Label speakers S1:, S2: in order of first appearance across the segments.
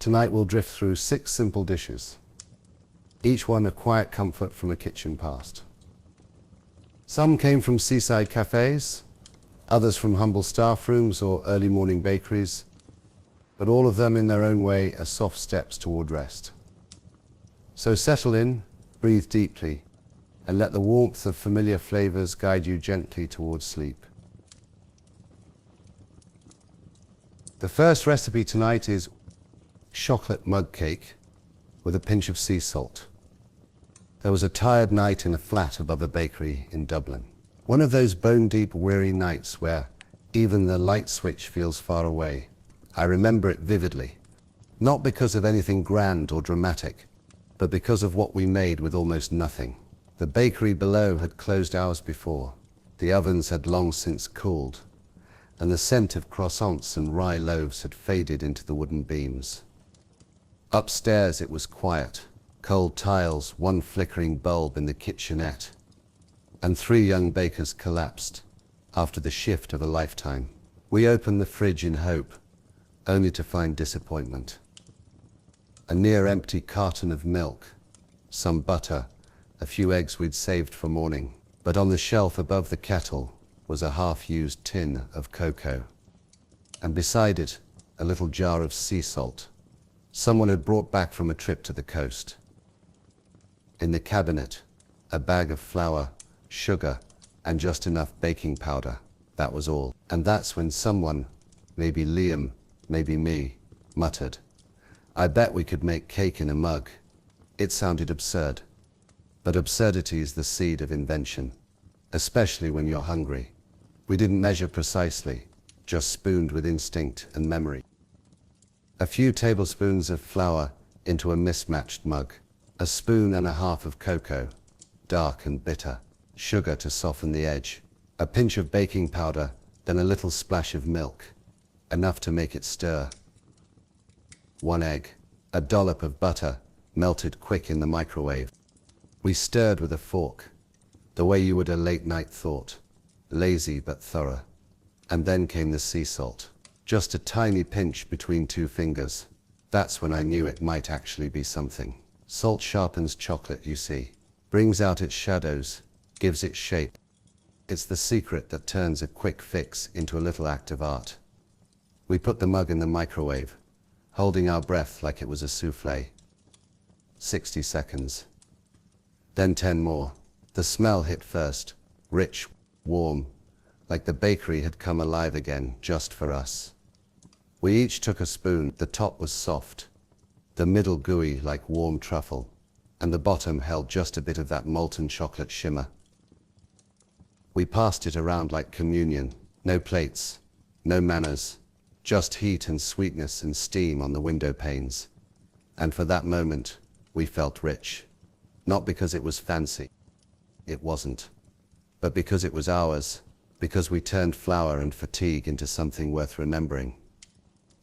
S1: Tonight we'll drift through 6 simple dishes, each one a quiet comfort from a kitchen past. Some came from seaside cafes, others from humble staff rooms or early morning bakeries, but all of them in their own way are soft steps toward rest. So settle in, breathe deeply, and let the warmth of familiar flavors guide you gently towards sleep. The first recipe tonight is chocolate mug cake with a pinch of sea salt. There was a tired night in a flat above a bakery in Dublin. One of those bone-deep, weary nights where even the light switch feels far away. I remember it vividly, not because of anything grand or dramatic, but because of what we made with almost nothing. The bakery below had closed hours before. The ovens had long since cooled, and the scent of croissants and rye loaves had faded into the wooden beams. Upstairs it was quiet, cold tiles, one flickering bulb in the kitchenette, and 3 young bakers collapsed after the shift of a lifetime. We opened the fridge in hope, only to find disappointment. A near-empty carton of milk, some butter, a few eggs we'd saved for morning, but on the shelf above the kettle was a half-used tin of cocoa, and beside it a little jar of sea salt someone had brought back from a trip to the coast. In the cabinet, a bag of flour, sugar, and just enough baking powder. That was all. And that's when someone, maybe Liam, maybe me, muttered, "I bet we could make cake in a mug." It sounded absurd, but absurdity is the seed of invention, especially when you're hungry. We didn't measure precisely, just spooned with instinct and memory. A few tablespoons of flour into a mismatched mug, a spoon and a half of cocoa, dark and bitter, sugar to soften the edge, a pinch of baking powder, then a little splash of milk, enough to make it stir. 1 egg, a dollop of butter, melted quick in the microwave. We stirred with a fork, the way you would a late-night thought, lazy but thorough. And then came the sea salt. Just a tiny pinch between 2 fingers. That's when I knew it might actually be something. Salt sharpens chocolate, you see, brings out its shadows, gives it shape. It's the secret that turns a quick fix into a little act of art. We put the mug in the microwave, holding our breath like it was a soufflé. 60 seconds. Then 10 more. The smell hit first, rich, warm, like the bakery had come alive again just for us. We each took a spoon. The top was soft, the middle gooey like warm truffle, and the bottom held just a bit of that molten chocolate shimmer. We passed it around like communion. No plates, no manners, just heat and sweetness and steam on the window panes. And for that moment, we felt rich. Not because it was fancy. It wasn't. But because it was ours. Because we turned flour and fatigue into something worth remembering.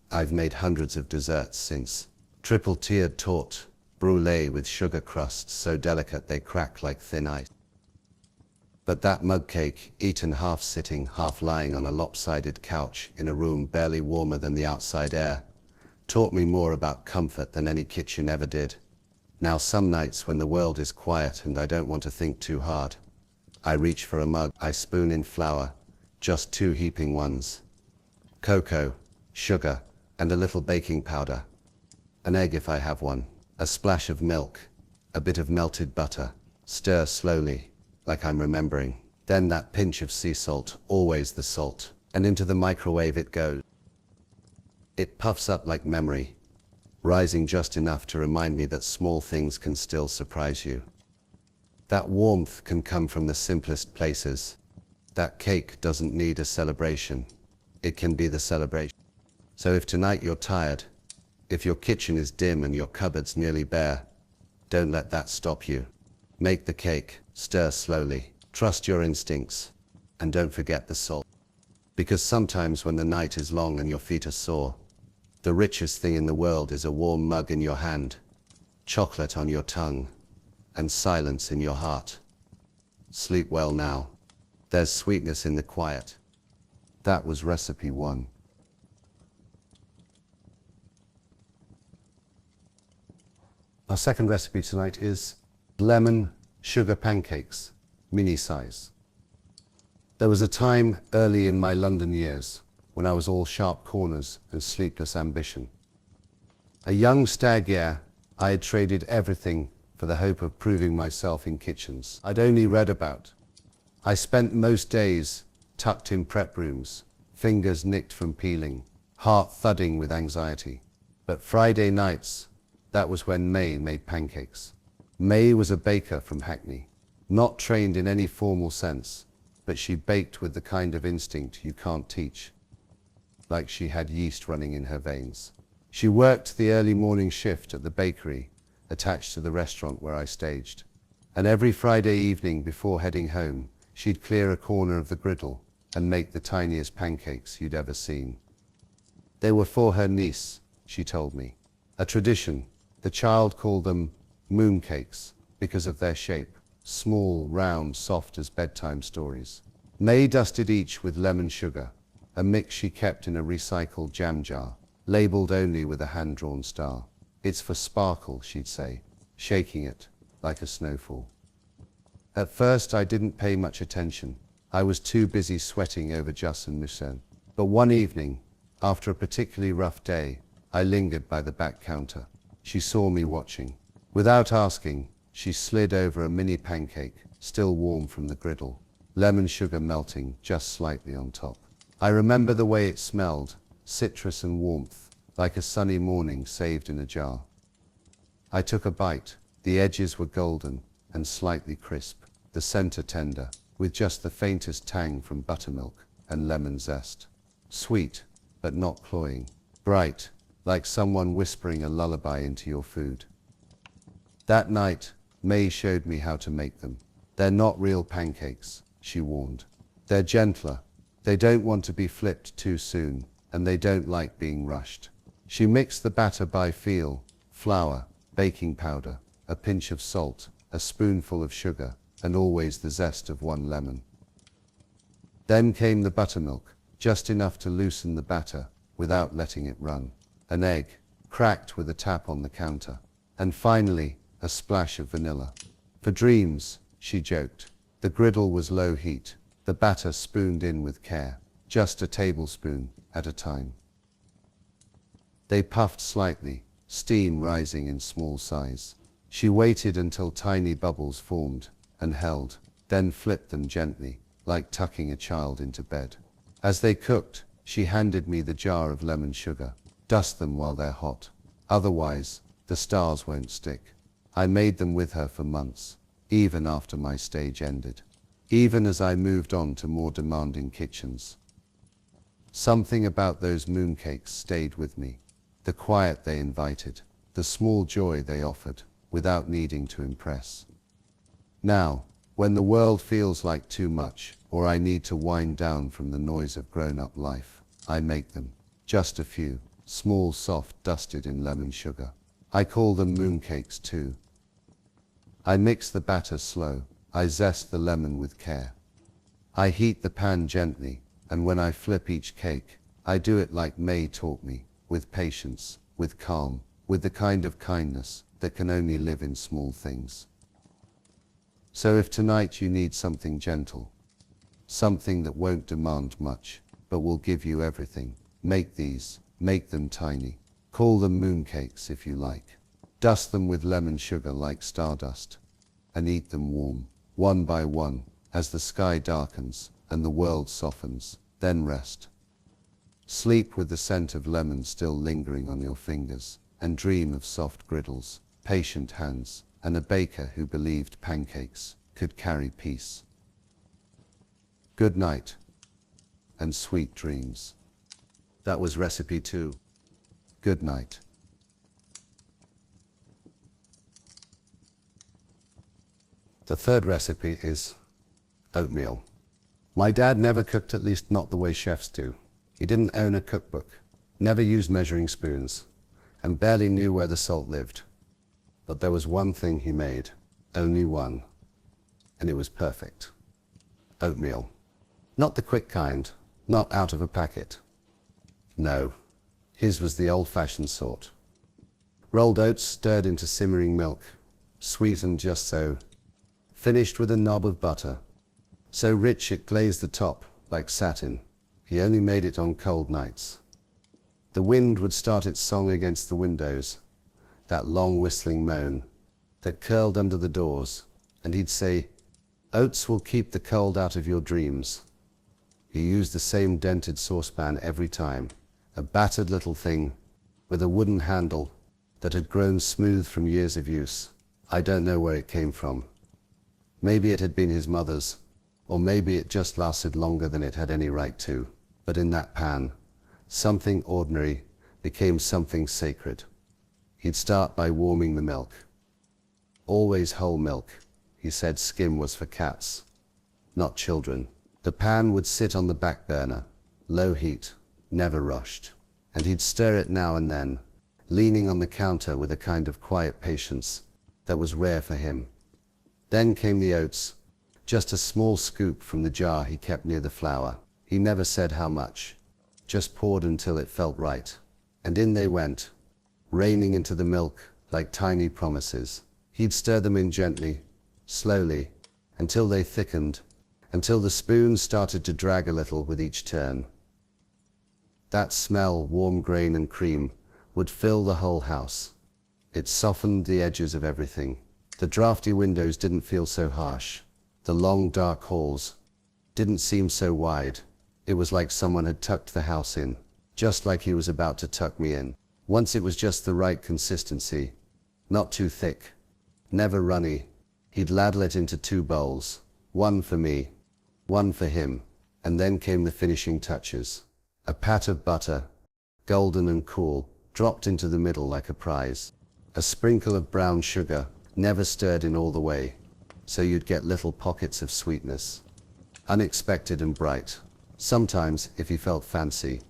S1: I've made hundreds of desserts since. Triple-tiered torte, brulee with sugar crusts so delicate they crack like thin ice. But that mug cake, eaten half sitting, half lying on a lopsided couch in a room barely warmer than the outside air, taught me more about comfort than any kitchen ever did. Now some nights when the world is quiet and I don't want to think too hard, I reach for a mug. I spoon in flour, just 2 heaping ones, cocoa, sugar, and a little baking powder, an egg if I have one, a splash of milk, a bit of melted butter, stir slowly, like I'm remembering. Then that pinch of sea salt, always the salt, and into the microwave it goes. It puffs up like memory, rising just enough to remind me that small things can still surprise you. That warmth can come from the simplest places. That cake doesn't need a celebration. It can be the celebration. So if tonight you're tired, if your kitchen is dim and your cupboard's nearly bare, don't let that stop you. Make the cake, stir slowly, trust your instincts, and don't forget the salt. Because sometimes when the night is long and your feet are sore, the richest thing in the world is a warm mug in your hand, chocolate on your tongue, and silence in your heart. Sleep well now. There's sweetness in the quiet. That was recipe 1. Our second recipe tonight is lemon sugar pancakes, mini size. There was a time early in my London years when I was all sharp corners and sleepless ambition. A young stag, I had traded everything for the hope of proving myself in kitchens I'd only read about. I spent most days tucked in prep rooms, fingers nicked from peeling, heart thudding with anxiety. But Friday nights, that was when May made pancakes. May was a baker from Hackney, not trained in any formal sense, but she baked with the kind of instinct you can't teach, like she had yeast running in her veins. She worked the early morning shift at the bakery attached to the restaurant where I staged. And every Friday evening before heading home, she'd clear a corner of the griddle and make the tiniest pancakes you'd ever seen. They were for her niece, she told me. A tradition. The child called them mooncakes because of their shape, small, round, soft as bedtime stories. May dusted each with lemon sugar, a mix she kept in a recycled jam jar, labeled only with a hand-drawn star. "It's for sparkle," she'd say, shaking it like a snowfall. At first I didn't pay much attention. I was too busy sweating over Jus and Musen. But one evening, after a particularly rough day, I lingered by the back counter. She saw me watching. Without asking, she slid over a mini pancake, still warm from the griddle, lemon sugar melting just slightly on top. I remember the way it smelled, citrus and warmth, like a sunny morning saved in a jar. I took a bite. The edges were golden and slightly crisp, the center tender, with just the faintest tang from buttermilk and lemon zest. Sweet, but not cloying. Bright, like someone whispering a lullaby into your food. That night, May showed me how to make them. They're not real pancakes, she warned. They're gentler. They don't want to be flipped too soon, and they don't like being rushed. She mixed the batter by feel: flour, baking powder, a pinch of salt, a spoonful of sugar, and always the zest of one lemon. Then came the buttermilk, just enough to loosen the batter without letting it run. An egg, cracked with a tap on the counter. And finally, a splash of vanilla. For dreams, she joked. The griddle was low heat, the batter spooned in with care, just a tablespoon at a time. They puffed slightly, steam rising in small size. She waited until tiny bubbles formed and held, then flipped them gently, like tucking a child into bed. As they cooked, she handed me the jar of lemon sugar. Dust them while they're hot. Otherwise, the stars won't stick. I made them with her for months, even after my stage ended, even as I moved on to more demanding kitchens. Something about those mooncakes stayed with me. The quiet they invited, the small joy they offered, without needing to impress. Now, when the world feels like too much, or I need to wind down from the noise of grown-up life, I make them. Just a few, small, soft, dusted in lemon sugar. I call them mooncakes too. I mix the batter slow. I zest the lemon with care. I heat the pan gently, and when I flip each cake, I do it like May taught me, with patience, with calm, with the kind of kindness that can only live in small things. So if tonight you need something gentle, something that won't demand much, but will give you everything, make these. Make them tiny. Call them mooncakes if you like. Dust them with lemon sugar like stardust, and eat them warm, one by one, as the sky darkens and the world softens. Then rest. Sleep with the scent of lemon still lingering on your fingers, and dream of soft griddles, patient hands, and a baker who believed pancakes could carry peace. Good night, and sweet dreams. That was recipe 2. Good night. The third recipe is oatmeal. My dad never cooked, at least not the way chefs do. He didn't own a cookbook, never used measuring spoons, and barely knew where the salt lived. But there was one thing he made, only one, and it was perfect. Oatmeal. Not the quick kind, not out of a packet. No, his was the old-fashioned sort. Rolled oats stirred into simmering milk, sweetened just so, finished with a knob of butter, so rich it glazed the top like satin. He only made it on cold nights. The wind would start its song against the windows, that long whistling moan that curled under the doors, and he'd say, "Oats will keep the cold out of your dreams." He used the same dented saucepan every time, a battered little thing with a wooden handle that had grown smooth from years of use. I don't know where it came from. Maybe it had been his mother's, or maybe it just lasted longer than it had any right to. But in that pan, something ordinary became something sacred. He'd start by warming the milk. Always whole milk. He said skim was for cats, not children. The pan would sit on the back burner, low heat, never rushed. And he'd stir it now and then, leaning on the counter with a kind of quiet patience that was rare for him. Then came the oats, just a small scoop from the jar he kept near the flour. He never said how much, just poured until it felt right. And in they went, raining into the milk like tiny promises. He'd stir them in gently, slowly, until they thickened, until the spoon started to drag a little with each turn. That smell, warm grain and cream, would fill the whole house. It softened the edges of everything. The drafty windows didn't feel so harsh. The long, dark halls didn't seem so wide. It was like someone had tucked the house in, just like he was about to tuck me in. Once it was just the right consistency, not too thick, never runny. He'd ladle it into 2 bowls, one for me, one for him, and then came the finishing touches. A pat of butter, golden and cool, dropped into the middle like a prize. A sprinkle of brown sugar, never stirred in all the way, so you'd get little pockets of sweetness, unexpected and bright. Sometimes, if he felt fancy,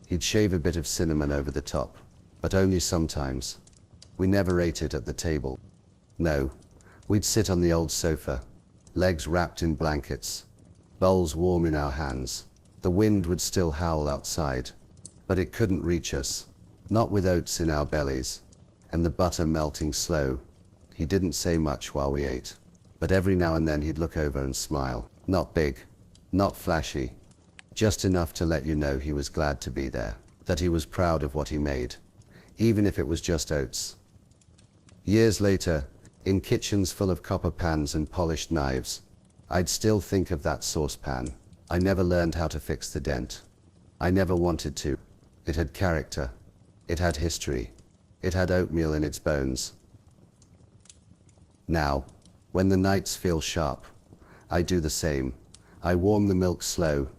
S1: he'd shave a bit of cinnamon over the top, but only sometimes. We never ate it at the table. No, we'd sit on the old sofa, legs wrapped in blankets, bowls warm in our hands. The wind would still howl outside, but it couldn't reach us, not with oats in our bellies, and the butter melting slow. He didn't say much while we ate, but every now and then he'd look over and smile. Not big, not flashy, just enough to let you know he was glad to be there, that he was proud of what he made, even if it was just oats. Years later, in kitchens full of copper pans and polished knives, I'd still think of that saucepan. I never learned how to fix the dent. I never wanted to. It had character. It had history. It had oatmeal in its bones. Now, when the nights feel sharp, I do the same. I warm the milk slow,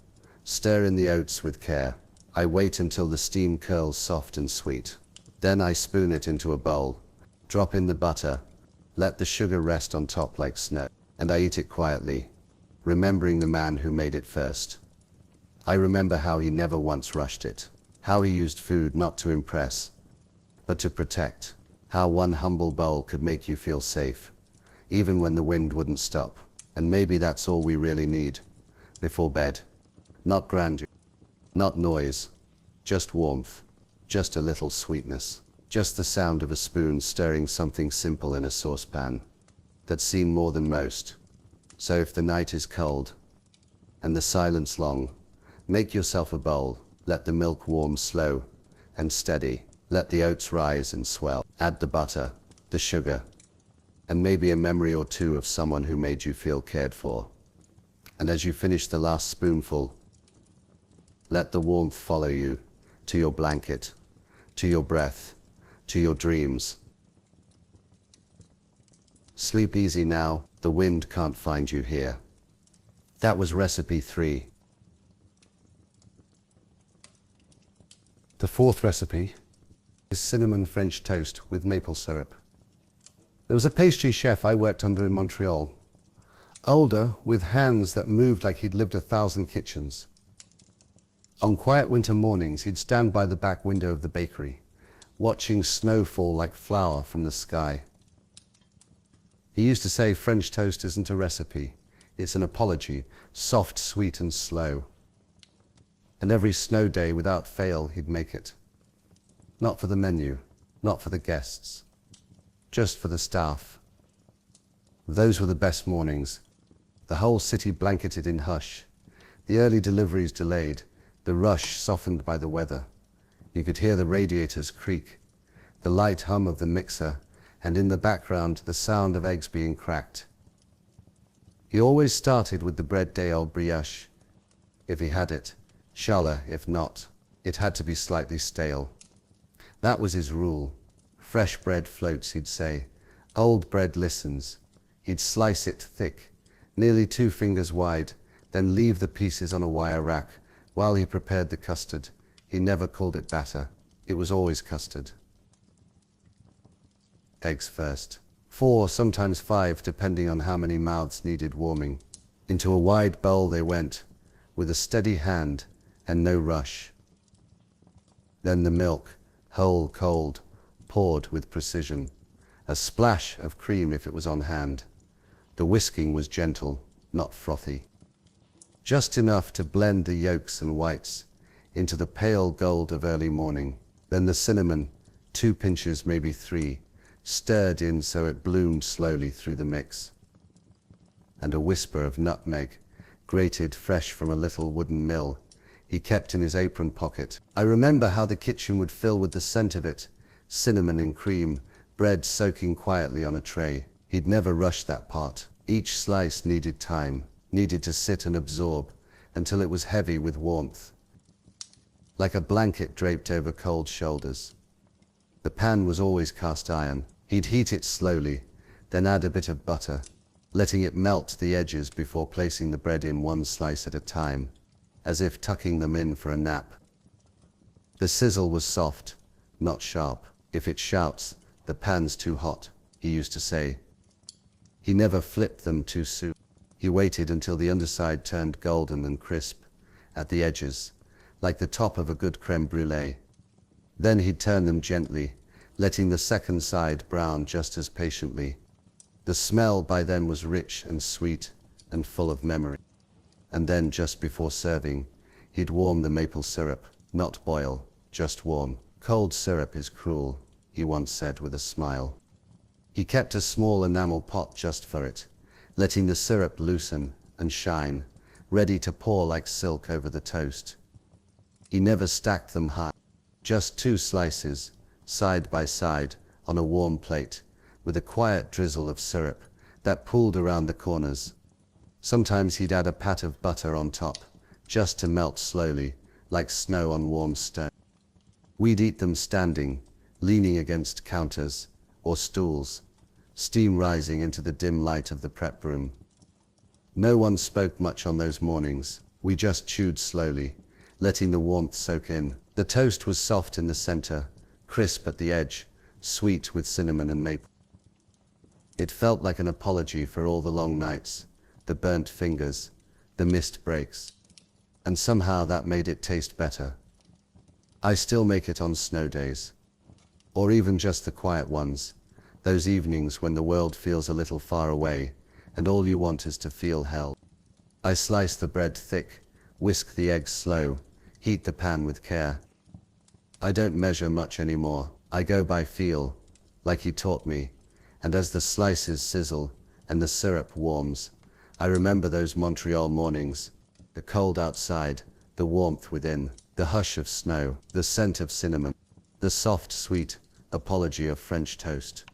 S1: stir in the oats with care. I wait until the steam curls soft and sweet. Then I spoon it into a bowl, drop in the butter, let the sugar rest on top like snow, and I eat it quietly, remembering the man who made it first. I remember how he never once rushed it, how he used food not to impress, but to protect, how one humble bowl could make you feel safe, even when the wind wouldn't stop. And maybe that's all we really need before bed. Not grandeur, not noise, just warmth, just a little sweetness, just the sound of a spoon stirring something simple in a saucepan that's seen more than most. So if the night is cold and the silence long, make yourself a bowl, let the milk warm slow and steady, let the oats rise and swell, add the butter, the sugar, and maybe a memory or two of someone who made you feel cared for. And as you finish the last spoonful, let the warmth follow you to your blanket, to your breath, to your dreams. Sleep easy now, the wind can't find you here. That was recipe 3. The 4th recipe is cinnamon French toast with maple syrup. There was a pastry chef I worked under in Montreal, older, with hands that moved like he'd lived 1,000 kitchens. On quiet winter mornings, he'd stand by the back window of the bakery, watching snow fall like flour from the sky. He used to say French toast isn't a recipe, it's an apology, soft, sweet, and slow. And every snow day, without fail, he'd make it. Not for the menu, not for the guests, just for the staff. Those were the best mornings. The whole city blanketed in hush. The early deliveries delayed, the rush softened by the weather. You could hear the radiators creak, the light hum of the mixer, and in the background the sound of eggs being cracked. He always started with the bread d'éole brioche, if he had it, challah if not. It had to be slightly stale. That was his rule. Fresh bread floats, he'd say. Old bread listens. He'd slice it thick, nearly 2 fingers wide, then leave the pieces on a wire rack while he prepared the custard. He never called it batter. It was always custard. Eggs first. 4, sometimes 5, depending on how many mouths needed warming. Into a wide bowl they went, with a steady hand and no rush. Then the milk, whole cold, poured with precision. A splash of cream if it was on hand. The whisking was gentle, not frothy. Just enough to blend the yolks and whites into the pale gold of early morning. Then the cinnamon, 2 pinches, maybe 3, stirred in so it bloomed slowly through the mix. And a whisper of nutmeg, grated fresh from a little wooden mill, he kept in his apron pocket. I remember how the kitchen would fill with the scent of it, cinnamon and cream, bread soaking quietly on a tray. He'd never rush that part. Each slice needed time, needed to sit and absorb, until it was heavy with warmth, like a blanket draped over cold shoulders. The pan was always cast iron. He'd heat it slowly, then add a bit of butter, letting it melt the edges before placing the bread in 1 slice at a time, as if tucking them in for a nap. The sizzle was soft, not sharp. If it shouts, the pan's too hot, he used to say. He never flipped them too soon. He waited until the underside turned golden and crisp at the edges, like the top of a good creme brulee. Then he'd turn them gently, letting the second side brown just as patiently. The smell by then was rich and sweet and full of memory. And then, just before serving, he'd warm the maple syrup, not boil, just warm. Cold syrup is cruel, he once said with a smile. He kept a small enamel pot just for it, letting the syrup loosen and shine, ready to pour like silk over the toast. He never stacked them high, just 2 slices, side by side, on a warm plate, with a quiet drizzle of syrup that pooled around the corners. Sometimes he'd add a pat of butter on top, just to melt slowly, like snow on warm stone. We'd eat them standing, leaning against counters or stools, steam rising into the dim light of the prep room. No one spoke much on those mornings. We just chewed slowly, letting the warmth soak in. The toast was soft in the center, crisp at the edge, sweet with cinnamon and maple. It felt like an apology for all the long nights, the burnt fingers, the missed breaks. And somehow that made it taste better. I still make it on snow days, or even just the quiet ones, those evenings when the world feels a little far away and all you want is to feel held. I slice the bread thick, whisk the eggs slow, heat the pan with care. I don't measure much anymore. I go by feel, like he taught me, and as the slices sizzle and the syrup warms, I remember those Montreal mornings, the cold outside, the warmth within, the hush of snow, the scent of cinnamon, the soft, sweet apology of French toast.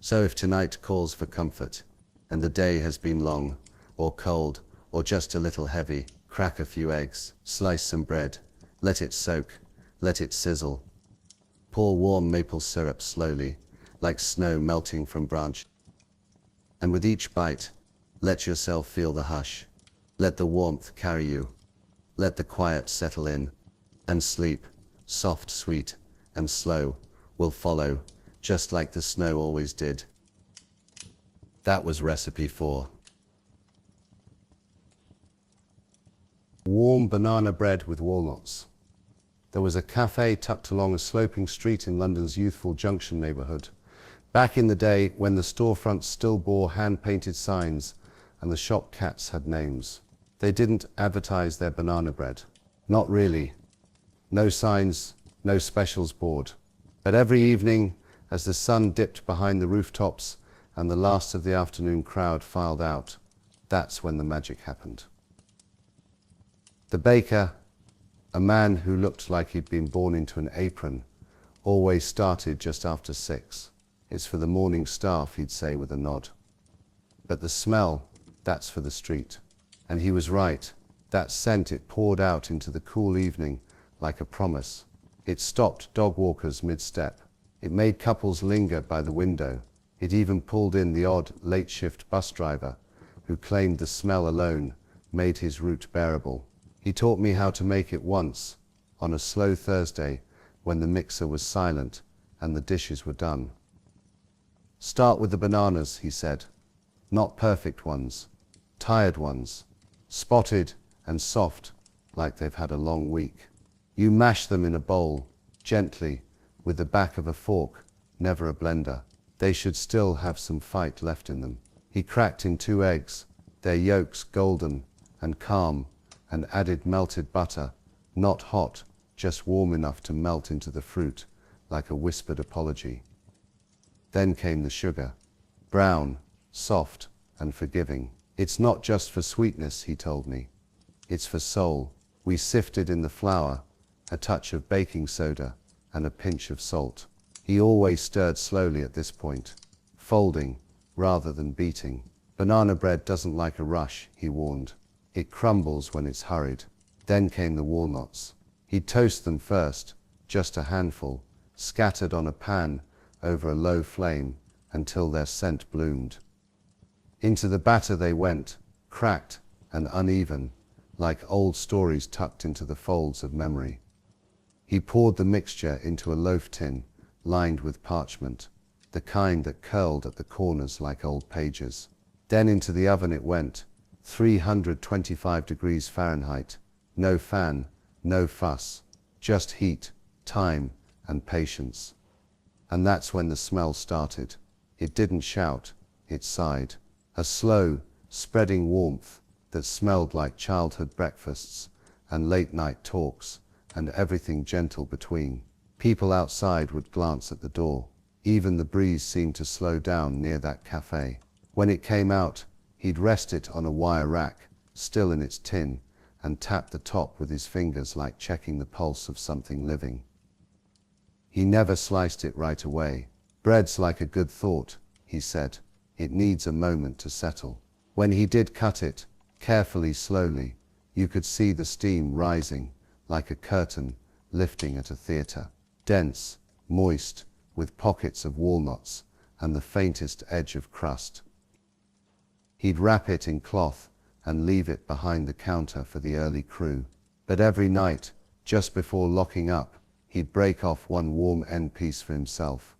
S1: So if tonight calls for comfort, and the day has been long, or cold, or just a little heavy, crack a few eggs, slice some bread, let it soak, let it sizzle. Pour warm maple syrup slowly, like snow melting from branch. And with each bite, let yourself feel the hush. Let the warmth carry you. Let the quiet settle in. And sleep, soft, sweet, and slow, will follow, just like the snow always did. That was recipe 4. Warm banana bread with walnuts. There was a cafe tucked along a sloping street in London's youthful Junction neighborhood. Back in the day when the storefronts still bore hand-painted signs and the shop cats had names. They didn't advertise their banana bread. Not really. No signs, no specials board. But every evening, As the sun dipped behind the rooftops and the last of the afternoon crowd filed out, that's when the magic happened. The baker, a man who looked like he'd been born into an apron, always started just after 6. It's for the morning staff, he'd say with a nod. But the smell, that's for the street. And he was right. That scent, it poured out into the cool evening like a promise. It stopped dog walkers mid-step. It made couples linger by the window. It even pulled in the odd late-shift bus driver who claimed the smell alone made his route bearable. He taught me how to make it once, on a slow Thursday when the mixer was silent and the dishes were done. Start with the bananas, he said. Not perfect ones, tired ones, spotted and soft like they've had a long week. You mash them in a bowl, gently, with the back of a fork, never a blender. They should still have some fight left in them. He cracked in 2 eggs, their yolks golden and calm, and added melted butter, not hot, just warm enough to melt into the fruit, like a whispered apology. Then came the sugar, brown, soft, and forgiving. It's not just for sweetness, he told me. It's for soul. We sifted in the flour, a touch of baking soda, and a pinch of salt. He always stirred slowly at this point, folding rather than beating. Banana bread doesn't like a rush, he warned. It crumbles when it's hurried. Then came the walnuts. He'd toast them first, just a handful, scattered on a pan over a low flame until their scent bloomed. Into the batter they went, cracked and uneven, like old stories tucked into the folds of memory. He poured the mixture into a loaf tin, lined with parchment, the kind that curled at the corners like old pages. Then into the oven it went, 325 degrees Fahrenheit, no fan, no fuss, just heat, time, and patience. And that's when the smell started. It didn't shout, it sighed. A slow, spreading warmth that smelled like childhood breakfasts and late-night talks and everything gentle between. People outside would glance at the door. Even the breeze seemed to slow down near that cafe. When it came out, he'd rest it on a wire rack, still in its tin, and tap the top with his fingers like checking the pulse of something living. He never sliced it right away. Bread's like a good thought, he said. It needs a moment to settle. When he did cut it, carefully, slowly, you could see the steam rising, like a curtain lifting at a theater. Dense, moist, with pockets of walnuts and the faintest edge of crust. He'd wrap it in cloth and leave it behind the counter for the early crew. But every night, just before locking up, he'd break off one warm end piece for himself.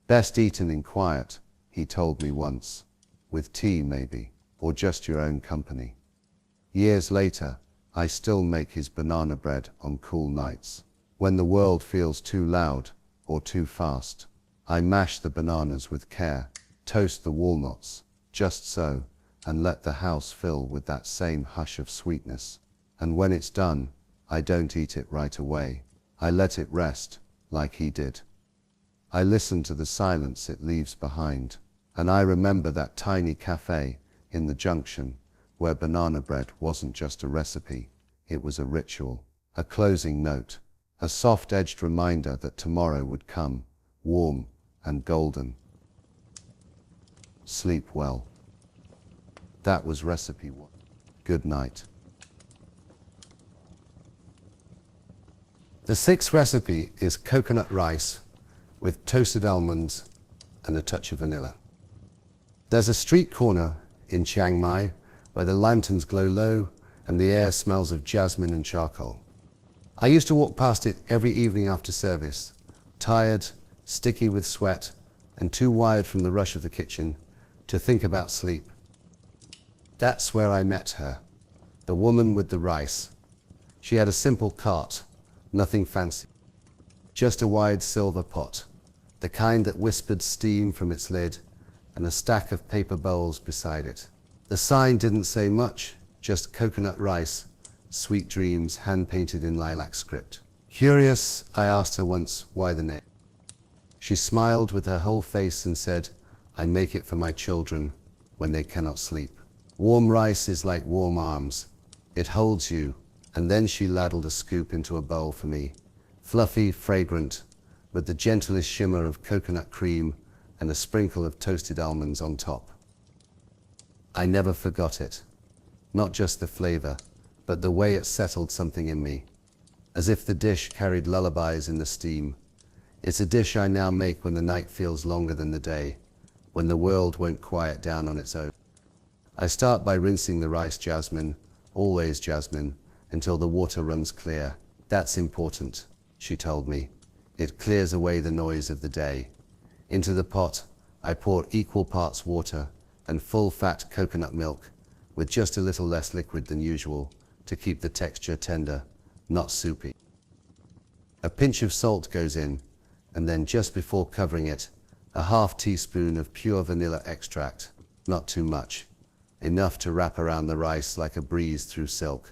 S1: Best eaten in quiet, he told me once, with tea maybe, or just your own company. Years later, I still make his banana bread on cool nights. When the world feels too loud or too fast, I mash the bananas with care, toast the walnuts, just so, and let the house fill with that same hush of sweetness. And when it's done, I don't eat it right away. I let it rest, like he did. I listen to the silence it leaves behind, and I remember that tiny cafe in the junction where banana bread wasn't just a recipe, it was a ritual, a closing note, a soft-edged reminder that tomorrow would come, warm and golden. Sleep well. That was recipe 1. Good night. The 6th recipe is coconut rice with toasted almonds and a touch of vanilla. There's a street corner in Chiang Mai where the lanterns glow low and the air smells of jasmine and charcoal. I used to walk past it every evening after service, tired, sticky with sweat, and too wired from the rush of the kitchen to think about sleep. That's where I met her, the woman with the rice. She had a simple cart, nothing fancy, just a wide silver pot, the kind that whispered steam from its lid, and a stack of paper bowls beside it. The sign didn't say much, just coconut rice, sweet dreams, hand-painted in lilac script. Curious, I asked her once why the name. She smiled with her whole face and said, "I make it for my children when they cannot sleep." Warm rice is like warm arms. It holds you. And then she ladled a scoop into a bowl for me. Fluffy, fragrant, with the gentlest shimmer of coconut cream and a sprinkle of toasted almonds on top. I never forgot it. Not just the flavor, but the way it settled something in me. As if the dish carried lullabies in the steam. It's a dish I now make when the night feels longer than the day, when the world won't quiet down on its own. I start by rinsing the rice jasmine, always jasmine, until the water runs clear. That's important, she told me. It clears away the noise of the day. Into the pot, I pour equal parts water and full-fat coconut milk, with just a little less liquid than usual, to keep the texture tender, not soupy. A pinch of salt goes in, and then just before covering it, a half teaspoon of pure vanilla extract, not too much, enough to wrap around the rice like a breeze through silk.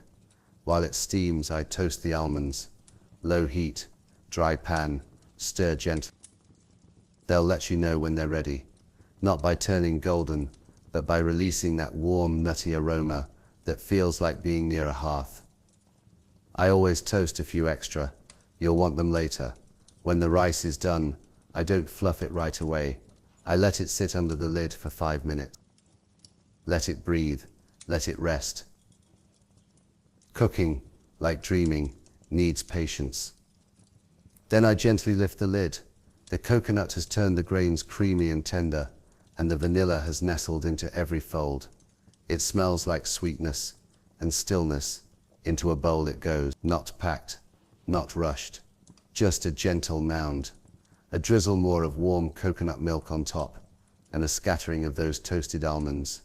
S1: While it steams, I toast the almonds. Low heat, dry pan, stir gently. They'll let you know when they're ready, not by turning golden, but by releasing that warm, nutty aroma that feels like being near a hearth. I always toast a few extra. You'll want them later. When the rice is done, I don't fluff it right away. I let it sit under the lid for 5 minutes. Let it breathe, let it rest. Cooking, like dreaming, needs patience. Then I gently lift the lid. The coconut has turned the grains creamy and tender, and the vanilla has nestled into every fold. It smells like sweetness and stillness. Into a bowl it goes, not packed, not rushed, just a gentle mound. A drizzle more of warm coconut milk on top, and a scattering of those toasted almonds.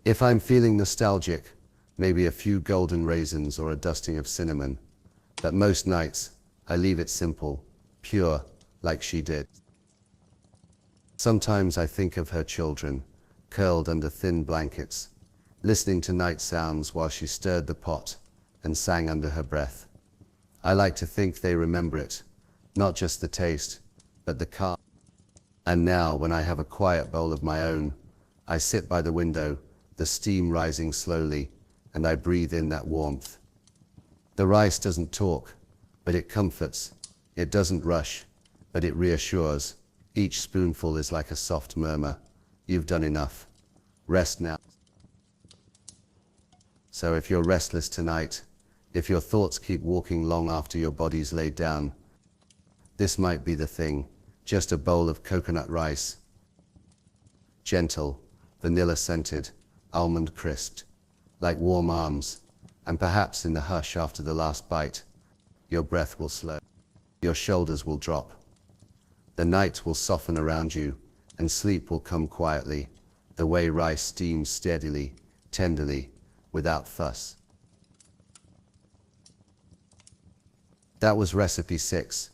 S1: If I'm feeling nostalgic, maybe a few golden raisins or a dusting of cinnamon. But most nights, I leave it simple, pure, like she did. Sometimes I think of her children, curled under thin blankets, listening to night sounds while she stirred the pot and sang under her breath. I like to think they remember it, not just the taste, but the calm. And now, when I have a quiet bowl of my own, I sit by the window, the steam rising slowly, and I breathe in that warmth. The rice doesn't talk, but it comforts. It doesn't rush, but it reassures. Each spoonful is like a soft murmur. You've done enough. Rest now. So if you're restless tonight, if your thoughts keep walking long after your body's laid down, this might be the thing. Just a bowl of coconut rice. Gentle, vanilla-scented, almond-crisped, like warm arms, and perhaps in the hush after the last bite, your breath will slow, your shoulders will drop. The night will soften around you, and sleep will come quietly, the way rice steams steadily, tenderly, without fuss. That was recipe 6.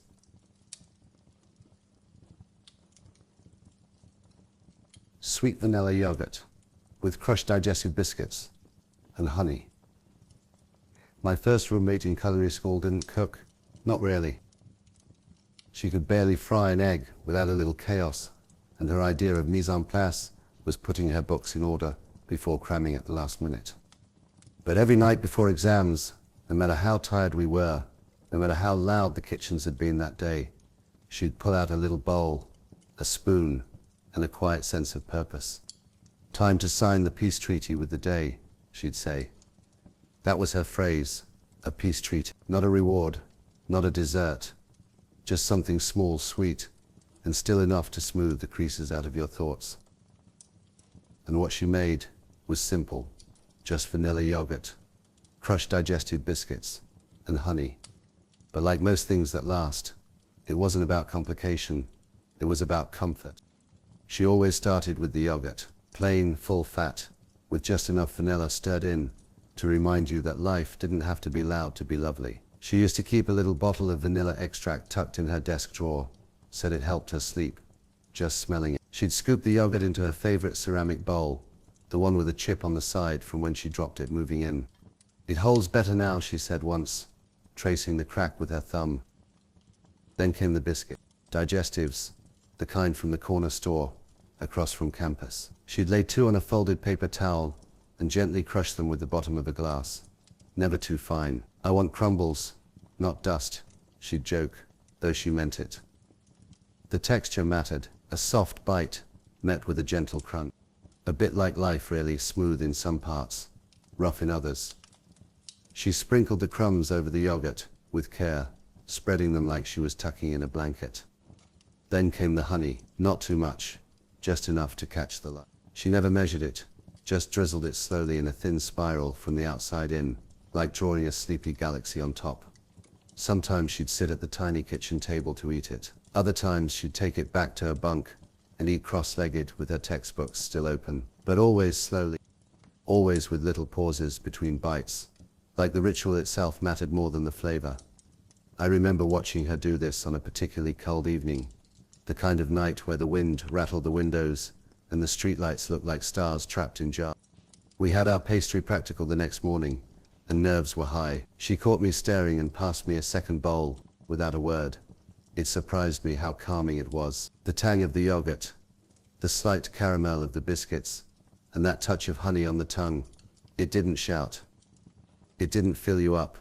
S1: Sweet vanilla yogurt with crushed digestive biscuits and honey. My first roommate in culinary school didn't cook, not really. She could barely fry an egg without a little chaos, and her idea of mise en place was putting her books in order before cramming at the last minute. But every night before exams, no matter how tired we were, no matter how loud the kitchens had been that day, she'd pull out a little bowl, a spoon, and a quiet sense of purpose. Time to sign the peace treaty with the day, she'd say. That was her phrase, a peace treaty. Not a reward, not a dessert, just something small, sweet, and still enough to smooth the creases out of your thoughts. And what she made was simple, just vanilla yogurt, crushed digestive biscuits, and honey. But like most things that last, it wasn't about complication, it was about comfort. She always started with the yogurt, plain, full fat, with just enough vanilla stirred in to remind you that life didn't have to be loud to be lovely. She used to keep a little bottle of vanilla extract tucked in her desk drawer, said it helped her sleep, just smelling it. She'd scoop the yogurt into her favorite ceramic bowl, the one with a chip on the side from when she dropped it moving in. It holds better now, she said once, tracing the crack with her thumb. Then came the biscuit. Digestives, the kind from the corner store across from campus. She'd lay 2 on a folded paper towel and gently crush them with the bottom of a glass. Never too fine. I want crumbles, not dust, she'd joke, though she meant it. The texture mattered, a soft bite met with a gentle crunch. A bit like life really, smooth in some parts, rough in others. She sprinkled the crumbs over the yogurt with care, spreading them like she was tucking in a blanket. Then came the honey, not too much, just enough to catch the light. She never measured it, just drizzled it slowly in a thin spiral from the outside in, like drawing a sleepy galaxy on top. Sometimes she'd sit at the tiny kitchen table to eat it. Other times she'd take it back to her bunk and eat cross-legged with her textbooks still open, but always slowly, always with little pauses between bites, like the ritual itself mattered more than the flavor. I remember watching her do this on a particularly cold evening, the kind of night where the wind rattled the windows and the streetlights looked like stars trapped in jars. We had our pastry practical the next morning, and nerves were high. She caught me staring and passed me a second bowl without a word. It surprised me how calming it was. The tang of the yogurt, the slight caramel of the biscuits, and that touch of honey on the tongue. It didn't shout. It didn't fill you up,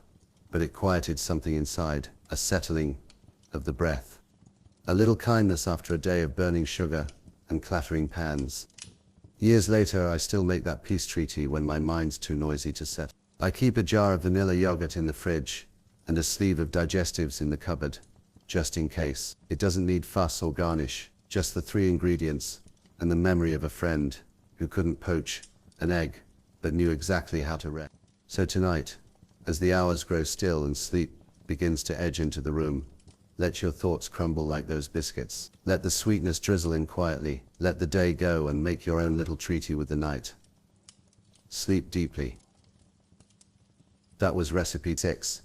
S1: but it quieted something inside, a settling of the breath. A little kindness after a day of burning sugar and clattering pans. Years later, I still make that peace treaty when my mind's too noisy to settle. I keep a jar of vanilla yogurt in the fridge and a sleeve of digestives in the cupboard, just in case. It doesn't need fuss or garnish, just the 3 ingredients and the memory of a friend who couldn't poach an egg but knew exactly how to rest. So tonight, as the hours grow still and sleep begins to edge into the room, let your thoughts crumble like those biscuits. Let the sweetness drizzle in quietly. Let the day go and make your own little treaty with the night. Sleep deeply. That was recipe 6.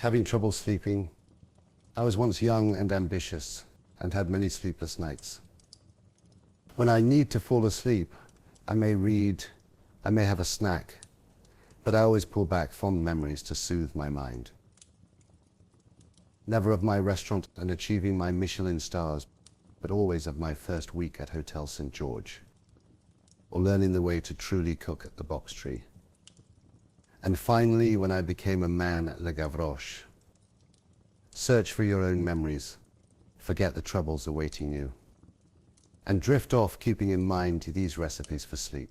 S1: having trouble sleeping. I was once young and ambitious and had many sleepless nights. When I need to fall asleep, I may read, I may have a snack, but I always pull back fond memories to soothe my mind. Never of my restaurant and achieving my Michelin stars, but always of my first week at Hotel St. George, or learning the way to truly cook at the Box Tree. And finally, when I became a man at Le Gavroche. Search for your own memories, forget the troubles awaiting you, and drift off keeping in mind these recipes for sleep.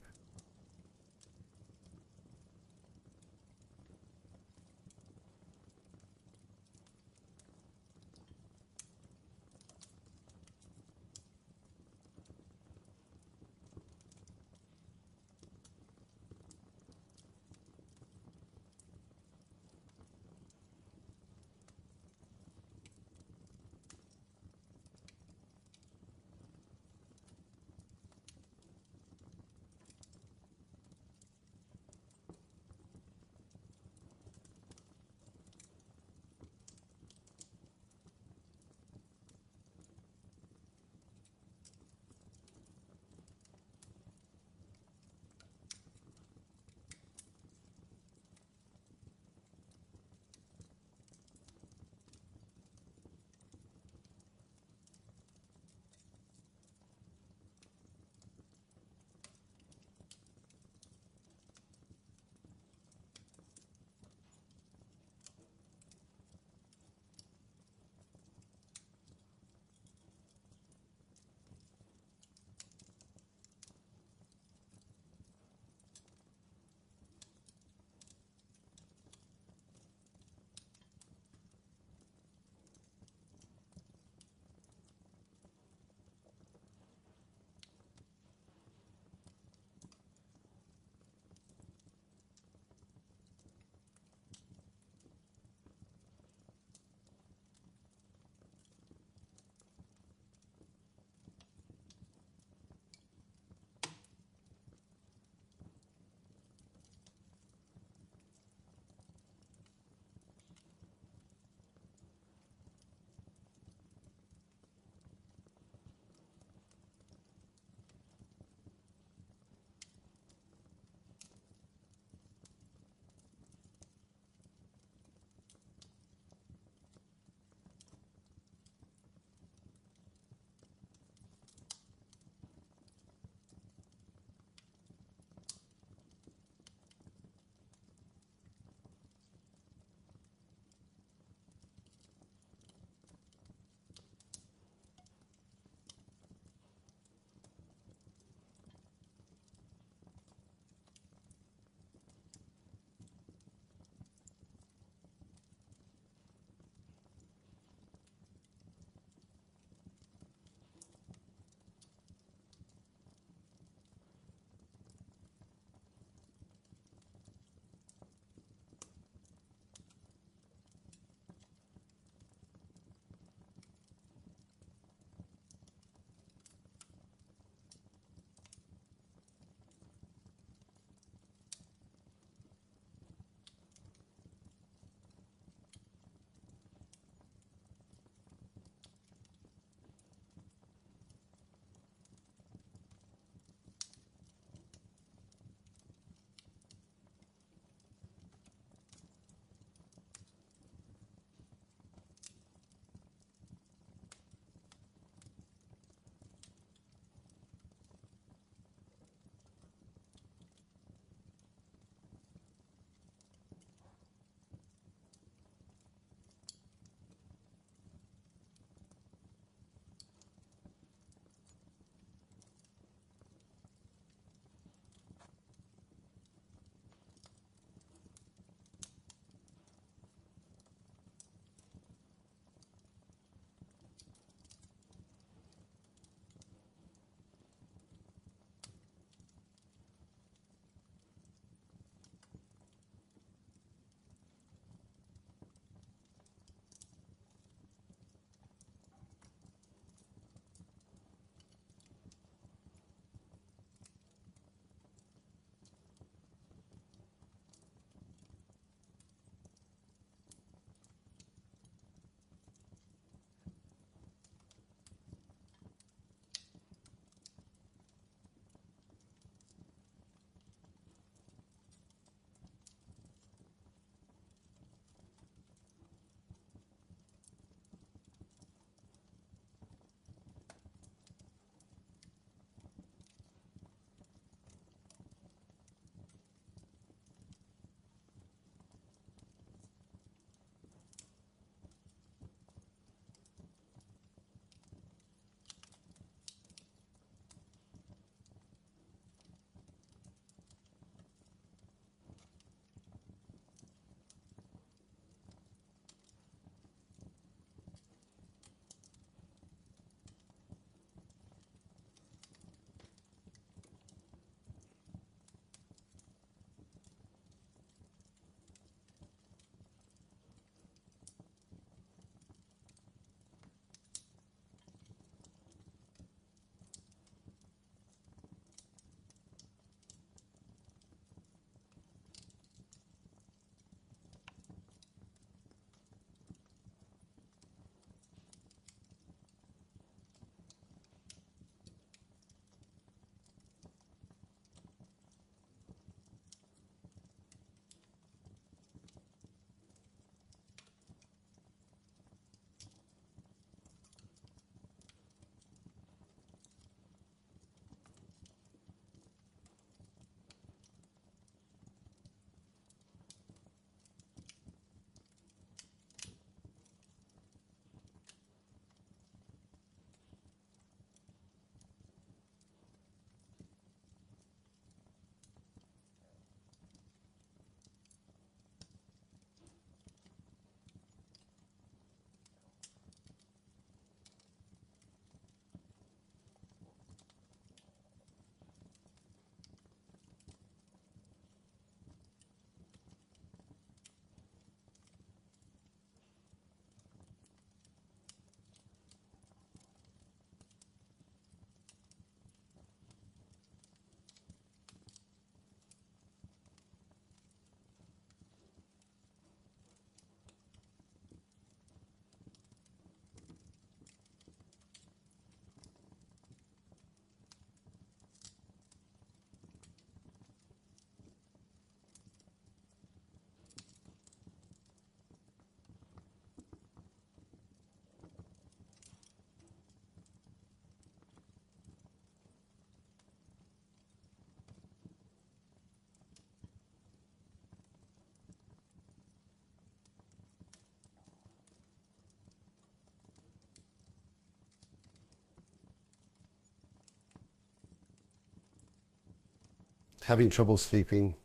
S1: Having trouble sleeping.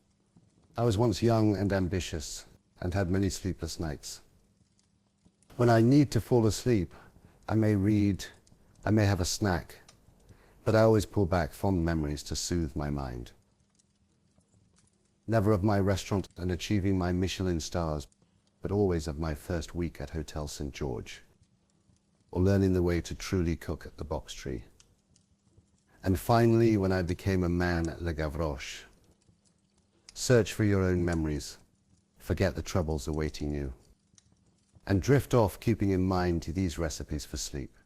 S1: I was once young and ambitious and had many sleepless nights. When I need to fall asleep, I may read, I may have a snack, but I always pull back fond memories to soothe my mind. Never of my restaurant and achieving my Michelin stars, but always of my first week at Hotel St. George, or learning the way to truly cook at the Box Tree. And finally, when I became a man at Le Gavroche. Search for your own memories, forget the troubles awaiting you, and drift off keeping in mind these recipes for sleep.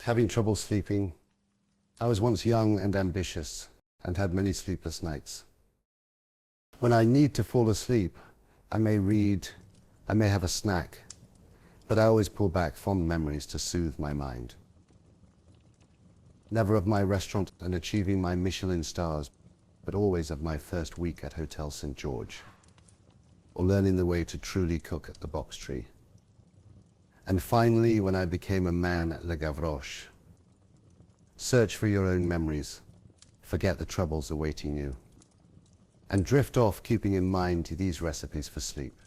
S1: having trouble sleeping. I was once young and ambitious and had many sleepless nights. When I need to fall asleep, I may read, I may have a snack, but I always pull back fond memories to soothe my mind. Never of my restaurant and achieving my Michelin stars, but always of my first week at Hotel St. George, or learning the way to truly cook at the Box Tree. And finally, when I became a man at Le Gavroche. Search for your own memories, forget the troubles awaiting you, and drift off keeping in mind these recipes for sleep.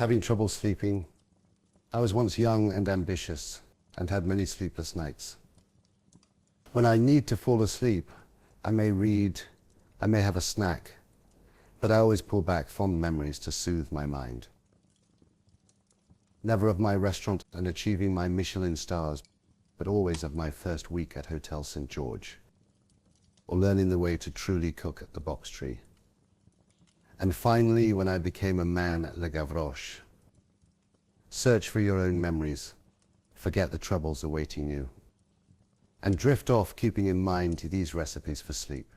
S1: having trouble sleeping. I was once young and ambitious and had many sleepless nights. When I need to fall asleep, I may read, I may have a snack, but I always pull back fond memories to soothe my mind. Never of my restaurant and achieving my Michelin stars, but always of my first week at Hotel St. George, or learning the way to truly cook at the Box Tree. And finally, when I became a man at Le Gavroche. Search for your own memories, forget the troubles awaiting you, and drift off keeping in mind these recipes for sleep.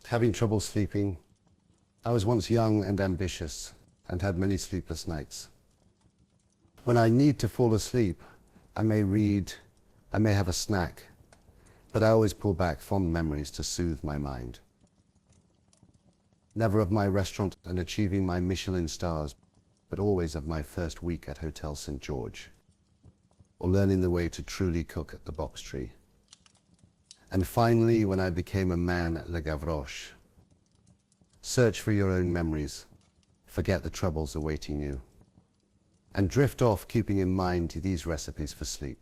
S1: Having trouble sleeping. I was once young and ambitious and had many sleepless nights. When I need to fall asleep, I may read, I may have a snack, but I always pull back fond memories to soothe my mind. Never of my restaurant and achieving my Michelin stars, but always of my first week at Hotel St. George, or learning the way to truly cook at the Box Tree. And finally, when I became a man at Le Gavroche. Search for your own memories, forget the troubles awaiting you, and drift off keeping in mind these recipes for sleep.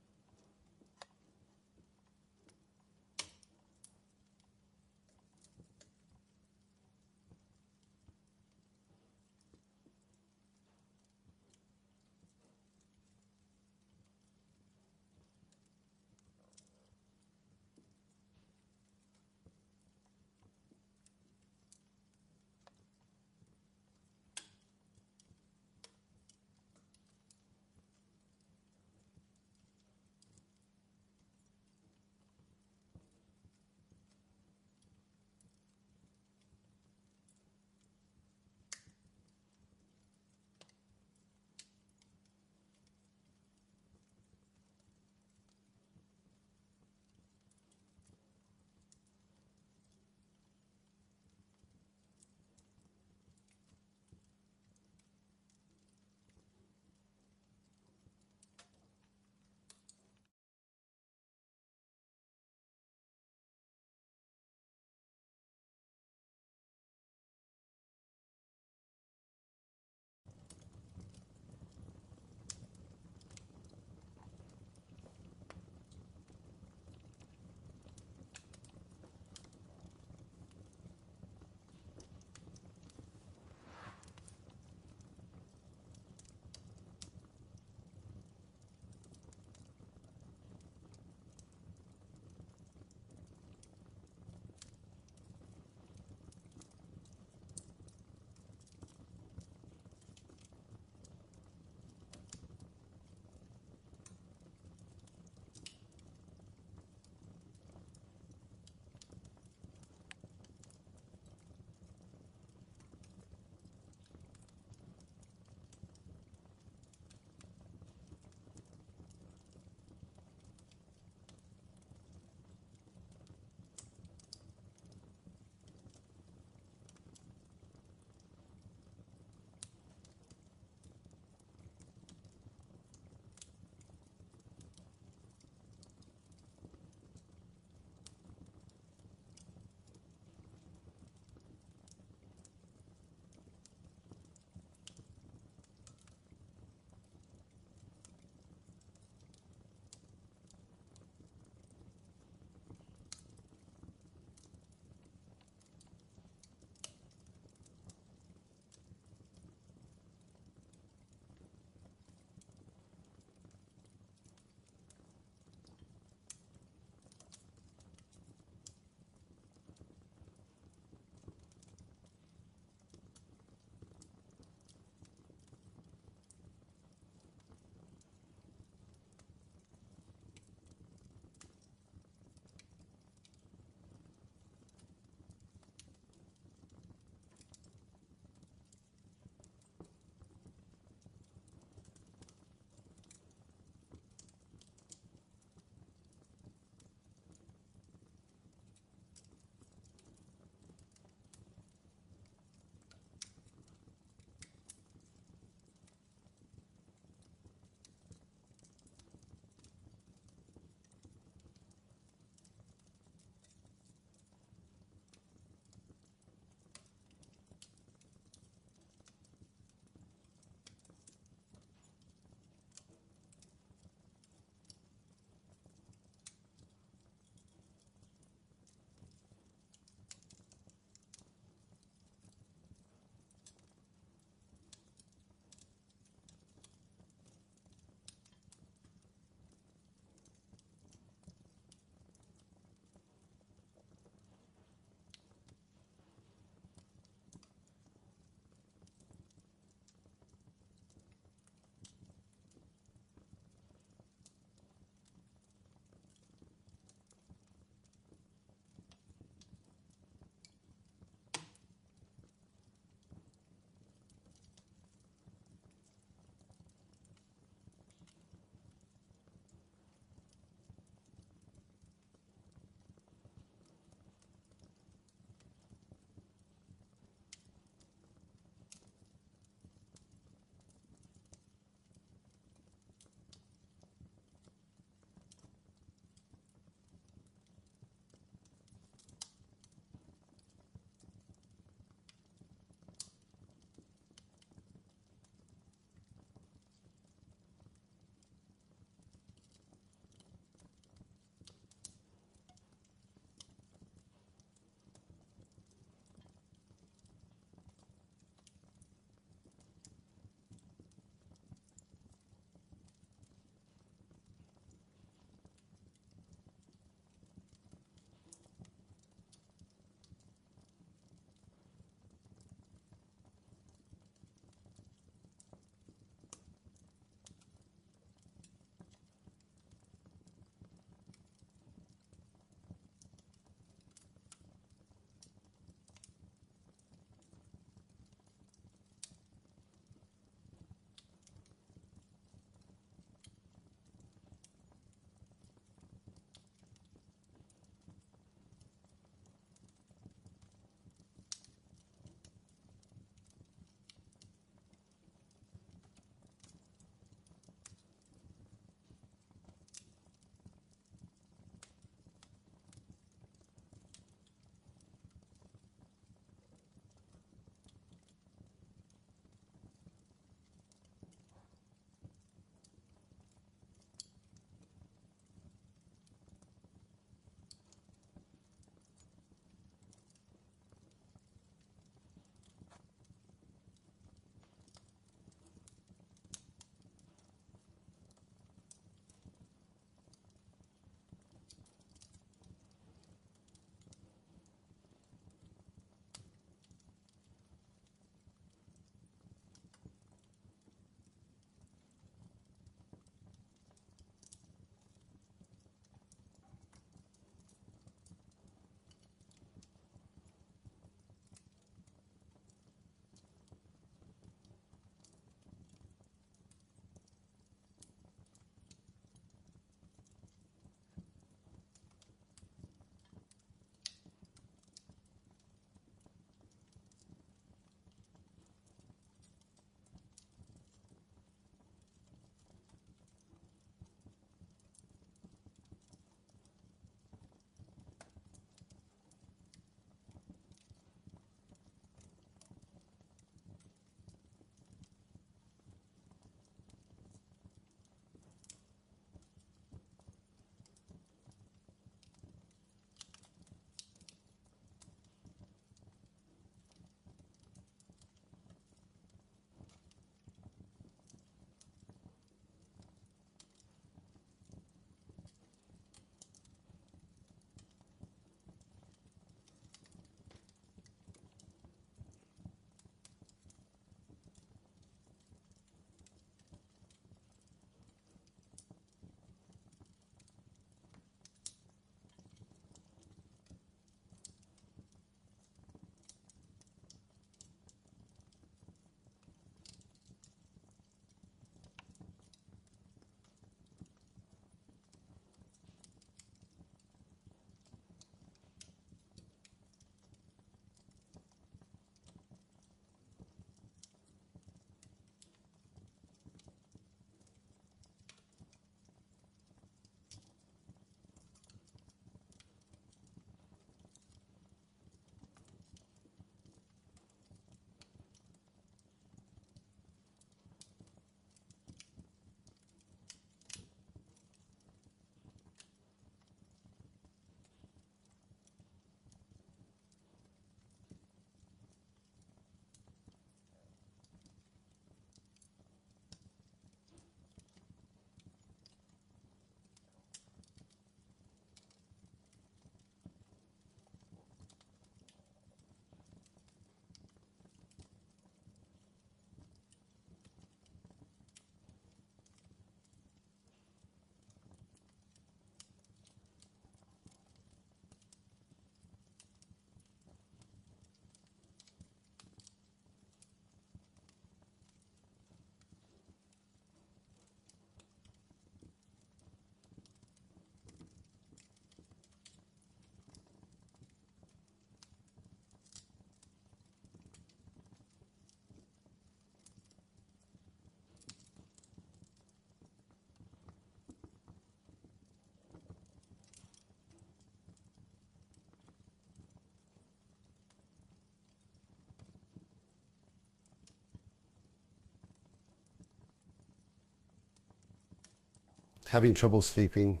S1: Having trouble sleeping.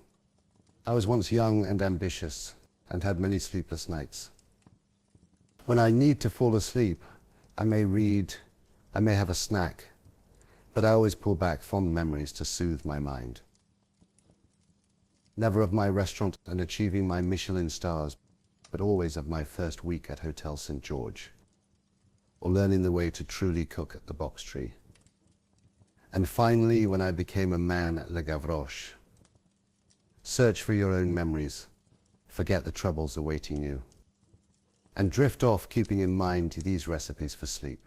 S1: I was once young and ambitious and had many sleepless nights. When I need to fall asleep, I may read, I may have a snack, but I always pull back fond memories to soothe my mind. Never of my restaurant and achieving my Michelin stars, but always of my first week at Hotel St. George, or learning the way to truly cook at the Box Tree. And finally, when I became a man at Le Gavroche. Search for your own memories, forget the troubles awaiting you, and drift off keeping in mind these recipes for sleep.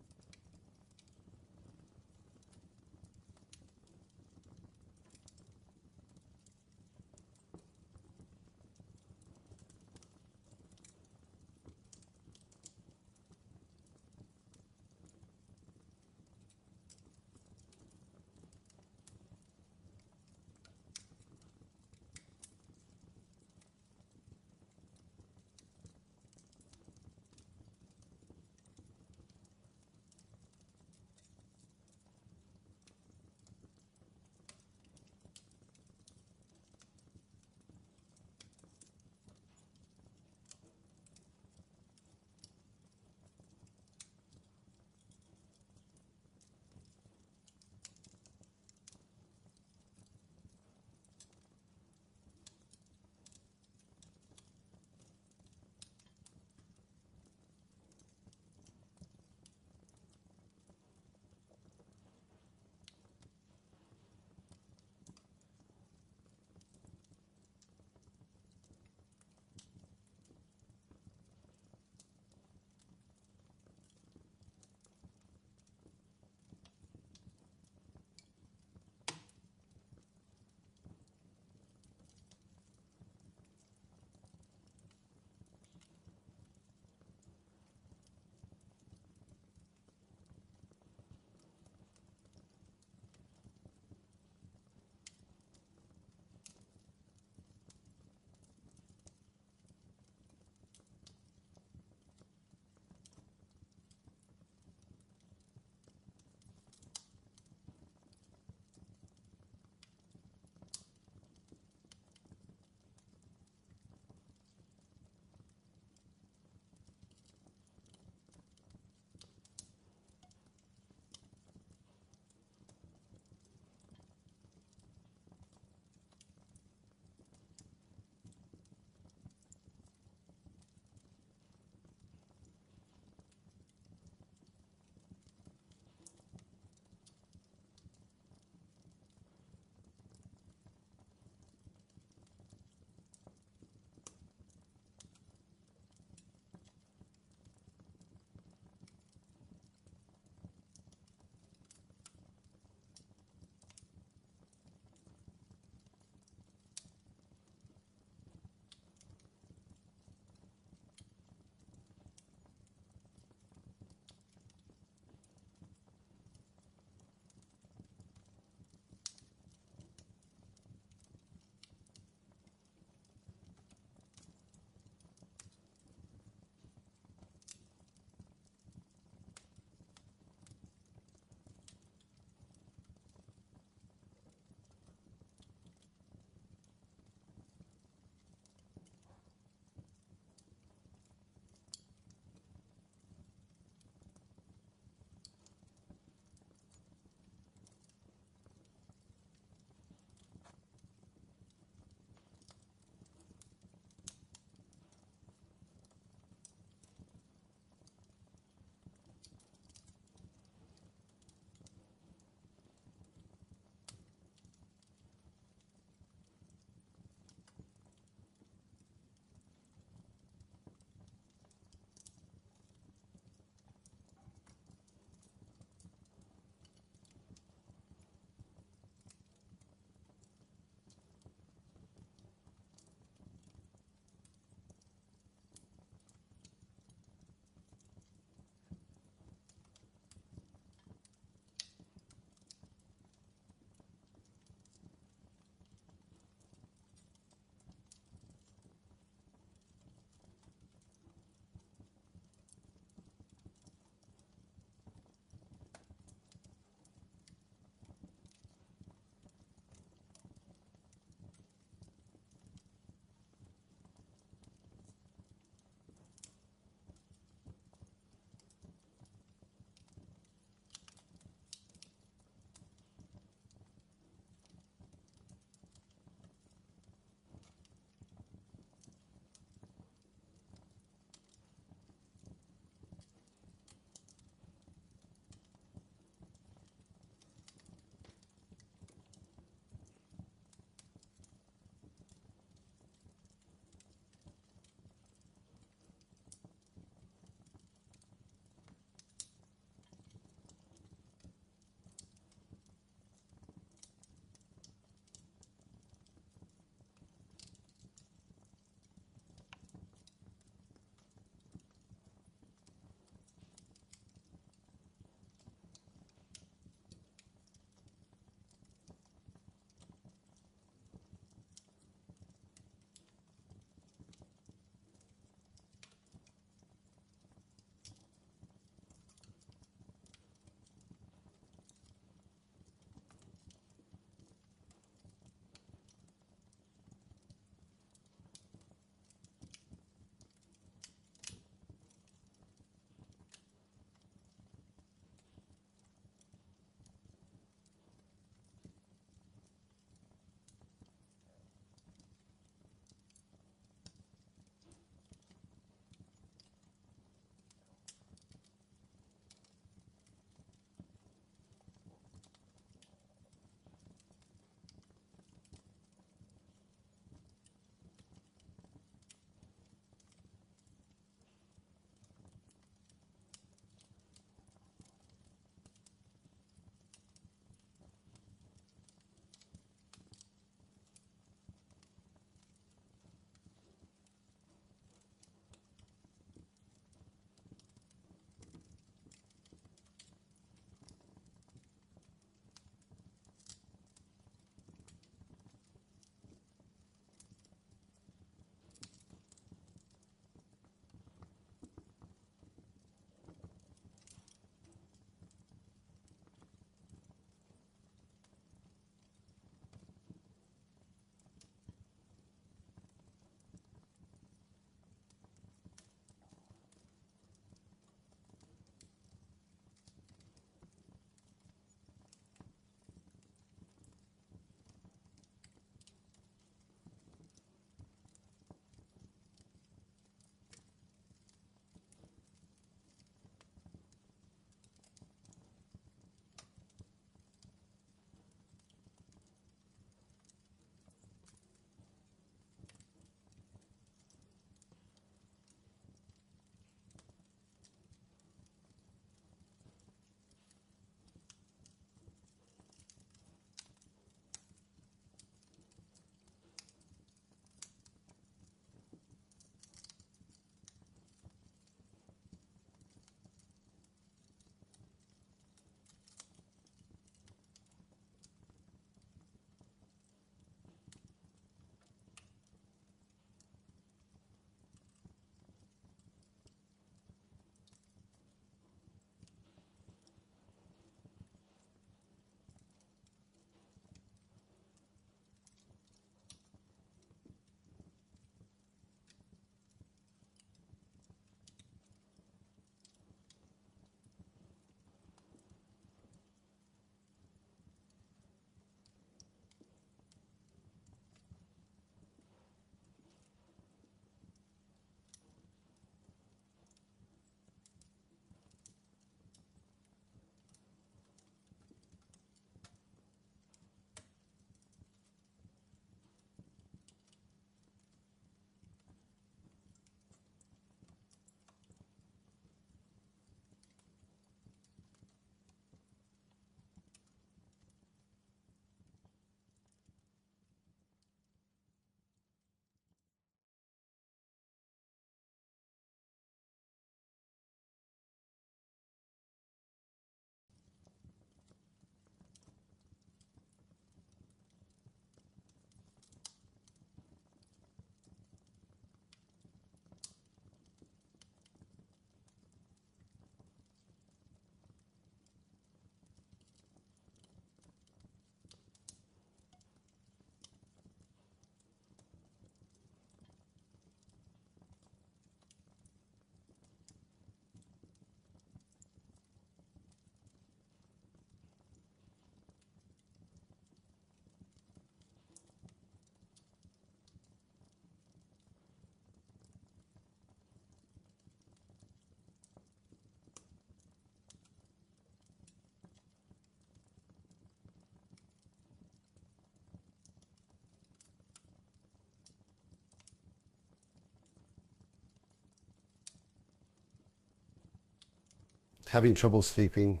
S1: Having trouble sleeping.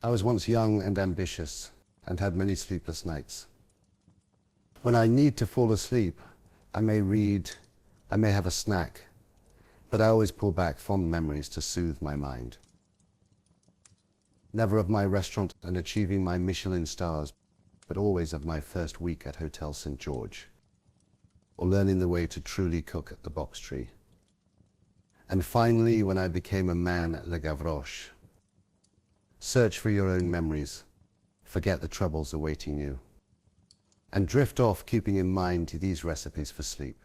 S1: I was once young and ambitious and had many sleepless nights. When I need to fall asleep, I may read, I may have a snack, but I always pull back fond memories to soothe my mind. Never of my restaurant and achieving my Michelin stars, but always of my first week at Hotel St. George, or learning the way to truly cook at the Box Tree. And finally, when I became a man at Le Gavroche. Search for your own memories, forget the troubles awaiting you, and drift off keeping in mind these recipes for sleep.